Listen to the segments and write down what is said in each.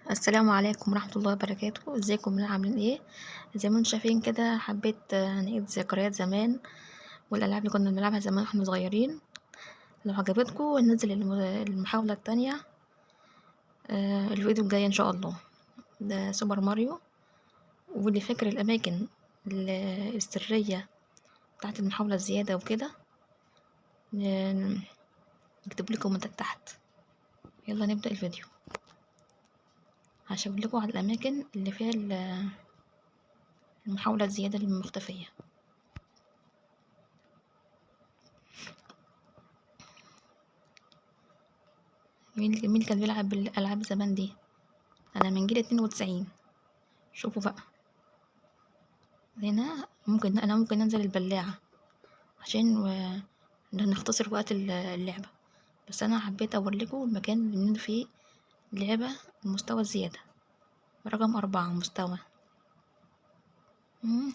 السلام عليكم ورحمة الله وبركاته. ازيكم عاملين ايه؟ زي ما انتم شايفين كده حبيت نعيد ذكريات زمان والالعاب اللي كنا بنلعبها زمان واحنا صغيرين. لو عجبتكم ننزل المحاولة التانية. الفيديو الجاي ان شاء الله ده سوبر ماريو، واللي فاكر الاماكن السرية بتاعت المحاولة الزيادة وكده نكتب لكم كومنتات تحت. يلا نبدأ الفيديو. هشاور لكم على الاماكن اللي فيها المحاولة الزيادة المختفية. مين اللي كان بيلعب بالالعاب زمان دي؟ انا من جيل 92. شوفوا بقى، هنا ممكن انزل البلاعة عشان نختصر وقت اللعبة. بس انا حبيت اوريكم المكان اللي من فيه لعبة المستوى الزيادة رقم 4 مستوى.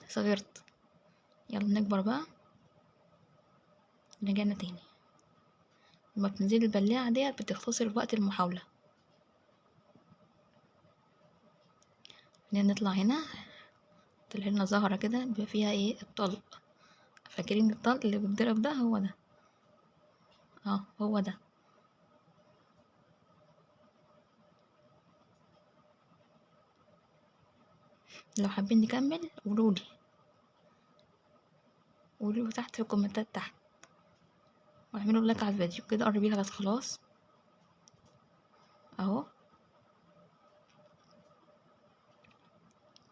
صغرت. يلا نكبر بقى. رجعنا تاني. لما بتنزل البلاعة ديت بتختصر وقت المحاولة. نطلع هنا، طلع لنا زهرة كده بيبقى فيها ايه؟ الطلق. فاكرين الطلق اللي بيتضرب ده؟ هو ده، هو ده. لو حابين نكمل قولولي تحت في الكومنتات تحت، واعملوا لايك على الفيديو كده. قربي لها بس خلاص اهو.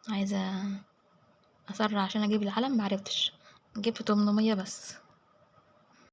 عايزة اسرع عشان اجيب العلم، معرفتش جبت 800 بس.